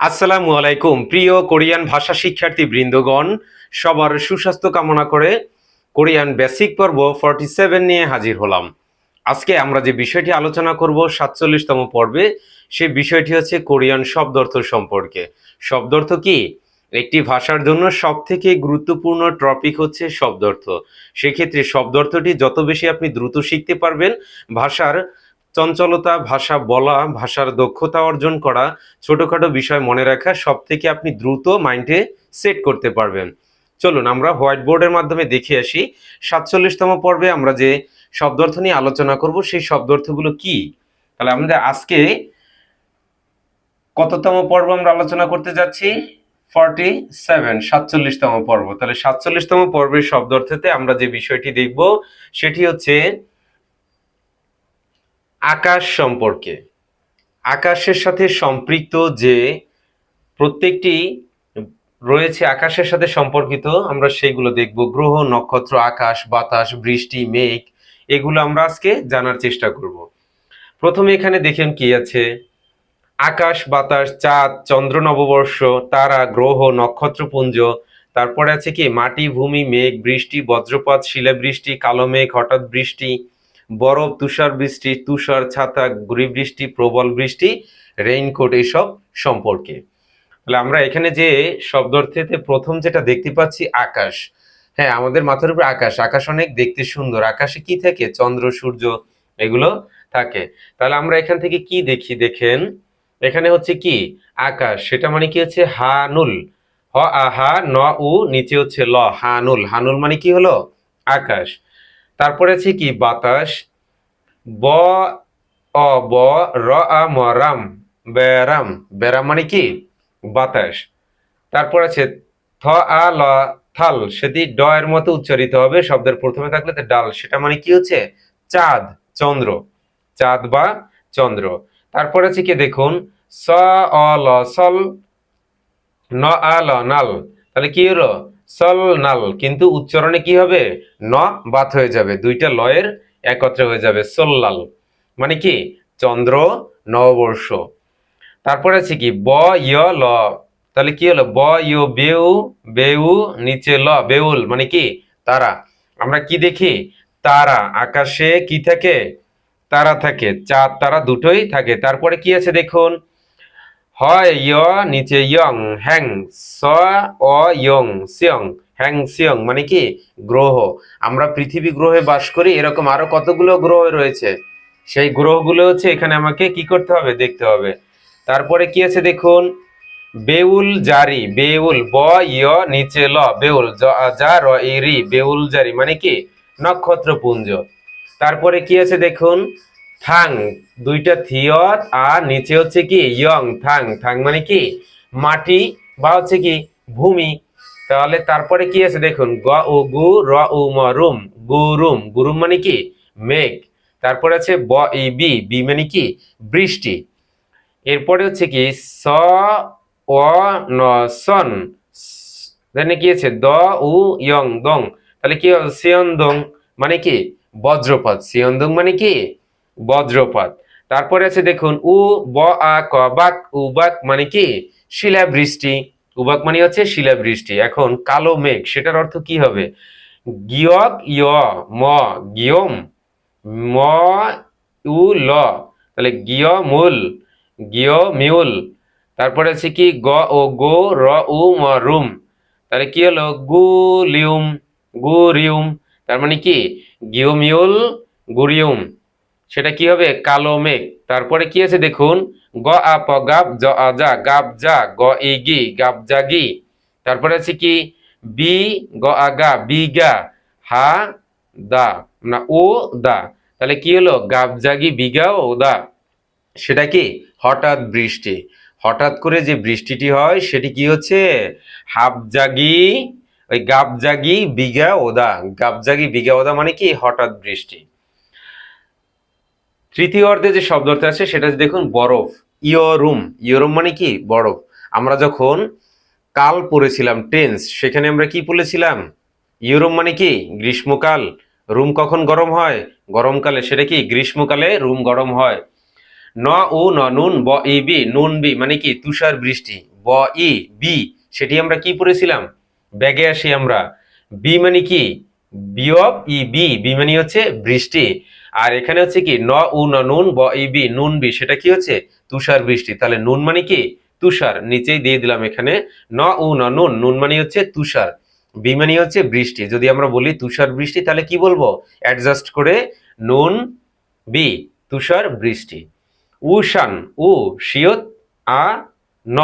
আসসালামু আলাইকুম প্রিয় কোরিয়ান ভাষা শিক্ষার্থী বৃন্দগণ, সবার সুস্বাস্থ্য কামনা করে কোরিয়ান বেসিক পর্ব 47 নিয়ে হাজির হলাম। আজকে আমরা যে বিষয়টি আলোচনা করব 47তম পর্বে, সেই বিষয়টি হচ্ছে কোরিয়ান শব্দার্থ সম্পর্কে। শব্দার্থ কি? একটি ভাষার জন্য সবথেকে গুরুত্বপূর্ণ টপিক হচ্ছে শব্দার্থ। সেক্ষেত্রে শব্দার্থটি যত বেশি আপনি দ্রুত শিখতে পারবেন, ভাষার চঞ্চলতা, ভাষা বলা, ভাষার দক্ষতা অর্জন করা, ছোটখাটো বিষয় মনে রাখা সব থেকে আপনি দ্রুত মাইন্ডে সেট করতে পারবেন। চলুন আমরা হোয়াইট বোর্ডের মাধ্যমে দেখে আসি 47তম পর্বে আমরা যে শব্দার্থ নিয়ে আলোচনা করব সেই শব্দার্থগুলো কি। তাহলে আমাদের আজকে কততম পর্ব আমরা আলোচনা করতে যাচ্ছি? 47, 47তম পর্ব। তাহলে 47তম পর্বের শব্দার্থতে আমরা যে বিষয়টি দেখব সেটি হচ্ছে আকাশ সম্পর্কে। আকাশের সাথে সম্পৃক্ত যে প্রত্যেকটি রয়েছে আকাশের সাথে সম্পর্কিত, আমরা সেইগুলো দেখব। গ্রহ, নক্ষত্র, আকাশ, বাতাস, বৃষ্টি, মেঘ, এগুলো আমরা আজকে জানার চেষ্টা করব। প্রথমে এখানে দেখেন কি আছে: আকাশ, বাতাস, চাঁদ, চন্দ্র, নববর্ষ, তারা, গ্রহ, নক্ষত্রপুঞ্জ। তারপরে আছে কি মাটি, ভূমি, মেঘ, বৃষ্টি, বজ্রপাত, শিলাবৃষ্টি, কালো মেঘ, হঠাৎ বৃষ্টি, বরফ, তুষার বৃষ্টি, তুষার, ছাতা, গুড়ি বৃষ্টি, প্রবল বৃষ্টি, রেইনকোট, এসব সম্পর্কে। তাহলে আমরা এখানে যে শব্দার্থেতে প্রথম যেটা দেখতে পাচ্ছি আকাশ। হ্যাঁ, আমাদের মাথার উপর আকাশ, আকাশ অনেক দেখতে সুন্দর। আকাশে কি থাকে? চন্দ্র, সূর্য, এগুলো থাকে। তাহলে আমরা এখান থেকে কি দেখি? দেখেন এখানে হচ্ছে কি আকাশ, সেটা মানে কি হচ্ছে হানুল। হ আহা ন উ, নিচে হচ্ছে ল, হানুল। হানুল মানে কি হলো? আকাশ। তারপরে আছে কি বাতাস, ব অ ব র আ ম রাম, বেরাম। বেরাম মানে কি? বাতাস। তারপর আছে থ আ ল, থাল, সেটি ড এর মতো উচ্চারিত হবে, শব্দের প্রথমে থাকলে তো ডাল, সেটা মানে কি হচ্ছে? চাঁদ, চন্দ্র, চাঁদ বা চন্দ্র। তারপর আছে কি দেখুন স অ ল, সল, ন আ ল, নাল। তাহলে কি হলো? সল নাল, কিন্তু উচ্চারণে কি হবে? ন বাদ হয়ে যাবে, দুইটা লয়ের একত্রে হয়ে যাবে, সোল্লাল। মানে কি? চন্দ্র, নববর্ষ। তারপরে আছে কি ব ইয় ল, তাহলে কি হলো? ব ইয় বেউ, বেউ, নিচে ল, বেউল, মানে কি? তারা। আমরা কি দেখি? তারা। আকাশে কি থাকে? তারা থাকে, চাঁদ তারা দুটোই থাকে। তারপরে কি আছে দেখুন, হয় ইয়, নিচে ইয়ং, হ্যাং, স অ ইয়ং, সিয়ং, হ্যাং সিয়ং, মানে কি? গ্রহ। আমরা পৃথিবী গ্রহে বাস করি, এরকম আরো কতগুলো গ্রহ রয়েছে, সেই গ্রহগুলো হচ্ছে এখানে আমাকে কি করতে হবে? দেখতে হবে। তারপরে কি আছে দেখুন, বেউল জারি, বেউল, ব ইয়, নিচে ল, বেউল, যা র ই রি, বেউল জারি, মানে কি? নক্ষত্রপুঞ্জ। তারপরে কি আছে দেখুন, থাং, দুইটা থিয়ত আর নিচে হচ্ছে কি ইয়ং, থাং, থাং মানে কি? মাটি বা হচ্ছে কি ভূমি। তাহলে তারপরে কি আছে দেখুন, গ ও গু, র উ ম, রুম, গুরুম, গুরুম মানে কি? মেঘ। তারপরে আছে ব ই বি, বি মানে কি? বৃষ্টি। এরপরে হচ্ছে কি স অ ন, সন, দেনে কি আছে দ উ ইয়ং, দং। তাহলে কি হবে? সিয়ন্দং, মানে কি? বজ্রপাত। সিয়ন্দং মানে কি? বজ্রপাত। তারপরে আছে দেখুন উ ব আ ক, বাক, উবাক, মানে কি? শিলাবৃষ্টি। উবাক মানে হচ্ছে শিলাবৃষ্টি। এখন কালো মেঘ, সেটার অর্থ কি হবে? গিয়ক ইয় ম, গিয়ম, ম উ ল, তাহলে গিয় মূল, গিয় মিউল। তারপরে আছে কি গ ও গো, র উ ম, রুম। তাহলে কি হলো? গুলিউম, গুরিউম। তার মানে কি? গিওমিউল, গুরিউম। সেটা কি হবে? কালো মেঘ। তারপরে কি আছে দেখুন, গ আ প গাব, জ আ যা, গাব যা, গ ই গি, গাব জাগি। তারপরে আছে কি বি, গ আ গা, বিগা, হা দা, না ও দা। তাহলে কি হলো? গাবজাগি, বিঘা ও দা। সেটা কি? হঠাৎ বৃষ্টি। হঠাৎ করে যে বৃষ্টিটি হয় সেটি কি হচ্ছে? হাবজাগি, ওই গাবজাগি বিঘা ওদা। গাবজাগি বিঘা ওদা মানে কি? হঠাৎ বৃষ্টি। তৃতীয় অর্ধে যে শব্দটা আছে সেটা দেখুন বরফ, ইয়রুম। ইয়রুম মানে কি? বরফ। আমরা যখন কাল পড়েছিলাম টেন্স, সেখানে আমরা কি বলেছিলাম? ইউরোম মানে কি? গ্রীষ্মকাল। রুম কখন গরম হয়? গরমকালে। সেটা কি? গ্রীষ্মকালে রুম গরম হয়। ন উ ন নুন ব ই বি নুন বি মানে কি তুষার বৃষ্টি, ব ই বি সেটি আমরা কি পড়েছিলাম, ব্যাগে আসি আমরা। বি মানে কি বিয়প ই বি, বি মানে হচ্ছে বৃষ্টি। আর এখানে হচ্ছে কি ন উ ন নুন ব ই বি নুন বি সেটা কি হচ্ছে তুষার বৃষ্টি। তাহলে নুন মানে কি তুষার, নিচেই দিয়ে দিলাম এখানে ন উ ন নুন, নুন মানে হচ্ছে তুষার, বি মানে হচ্ছে বৃষ্টি। যদি আমরা বলি তুষার বৃষ্টি তাহলে কি বলবো, অ্যাডজাস্ট করে নুন বি তুষার বৃষ্টি। উশান উ শিয়ত আ ন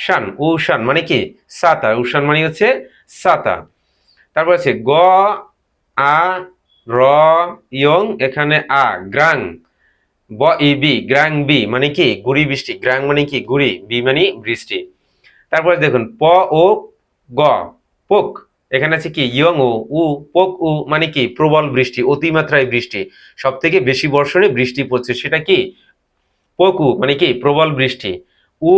শান, উশান মানে কি ছাতা, উশান মানে হচ্ছে ছাতা। তারপর আছে গ আ র ইয়ং এখানে আ গ্রাং ব ই বি গ্রাং বি মানে কি গুড়ি বৃষ্টি, গ্রাং মানে কি গুড়ি, বি মানে বৃষ্টি। তারপরে দেখুন প ও গ পোক, এখানে আছে কি ইয়ং উ পোক উ মানে কি প্রবল বৃষ্টি, অতিমাত্রায় বৃষ্টি, সব থেকে বেশি বর্ষণে বৃষ্টি পড়ছে সেটা কি পোকু মানে কি প্রবল বৃষ্টি। উ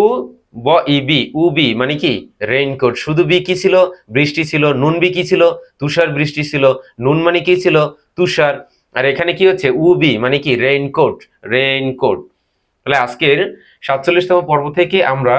ব ই বি উ বি মানে কি রেইনকোট, শুধু বি কি ছিল বৃষ্টি ছিল, নুন বি কি ছিল তুষার বৃষ্টি ছিল, নুন মানে কি ছিল তুষার, আর এখানে কি হচ্ছে উ বি মানে কি রেইনকোট, রেইনকোট। তাহলে আজকের 47তম পর্ব থেকে আমরা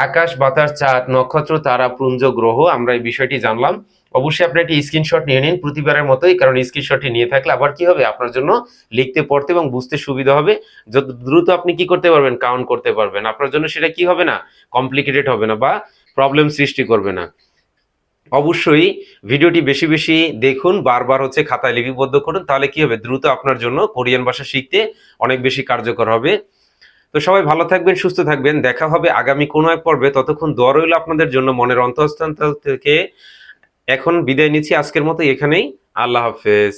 আকাশ বাতাস চাঁদ নক্ষত্র তারা পুঞ্জ গ্রহ আমরা এই বিষয়টি জানলাম। অবশ্যই আপনি একটি স্ক্রিনশট নিয়ে নিন প্রতিবারের মতোই, কারণ স্ক্রিনশটটি নিয়ে থাকলে আবার কি হবে আপনার জন্য লিখতে পড়তে এবং বুঝতে সুবিধা হবে। যত দ্রুত আপনি কি করতে পারবেন কাউন্ট করতে পারবেন, আপনার জন্য সেটা কি হবে না কমপ্লিকেটেড হবে না বা প্রবলেম সৃষ্টি করবে না। অবশ্যই ভিডিওটি বেশি বেশি দেখুন, বারবার হচ্ছে খাতায় লিপিবদ্ধ করুন, তাহলে কি হবে দ্রুত আপনার জন্য কোরিয়ান ভাষা শিখতে অনেক বেশি কার্যকর হবে। তো সবাই ভালো থাকবেন, সুস্থ থাকবেন, দেখা হবে আগামী কোনো এক পর্বে। ততক্ষণ দোয়া রইল আপনাদের জন্য মনের অন্তঃস্থল থেকে। এখন বিদায় নিচ্ছি আজকের মতো এখানেই। আল্লাহ হাফেজ।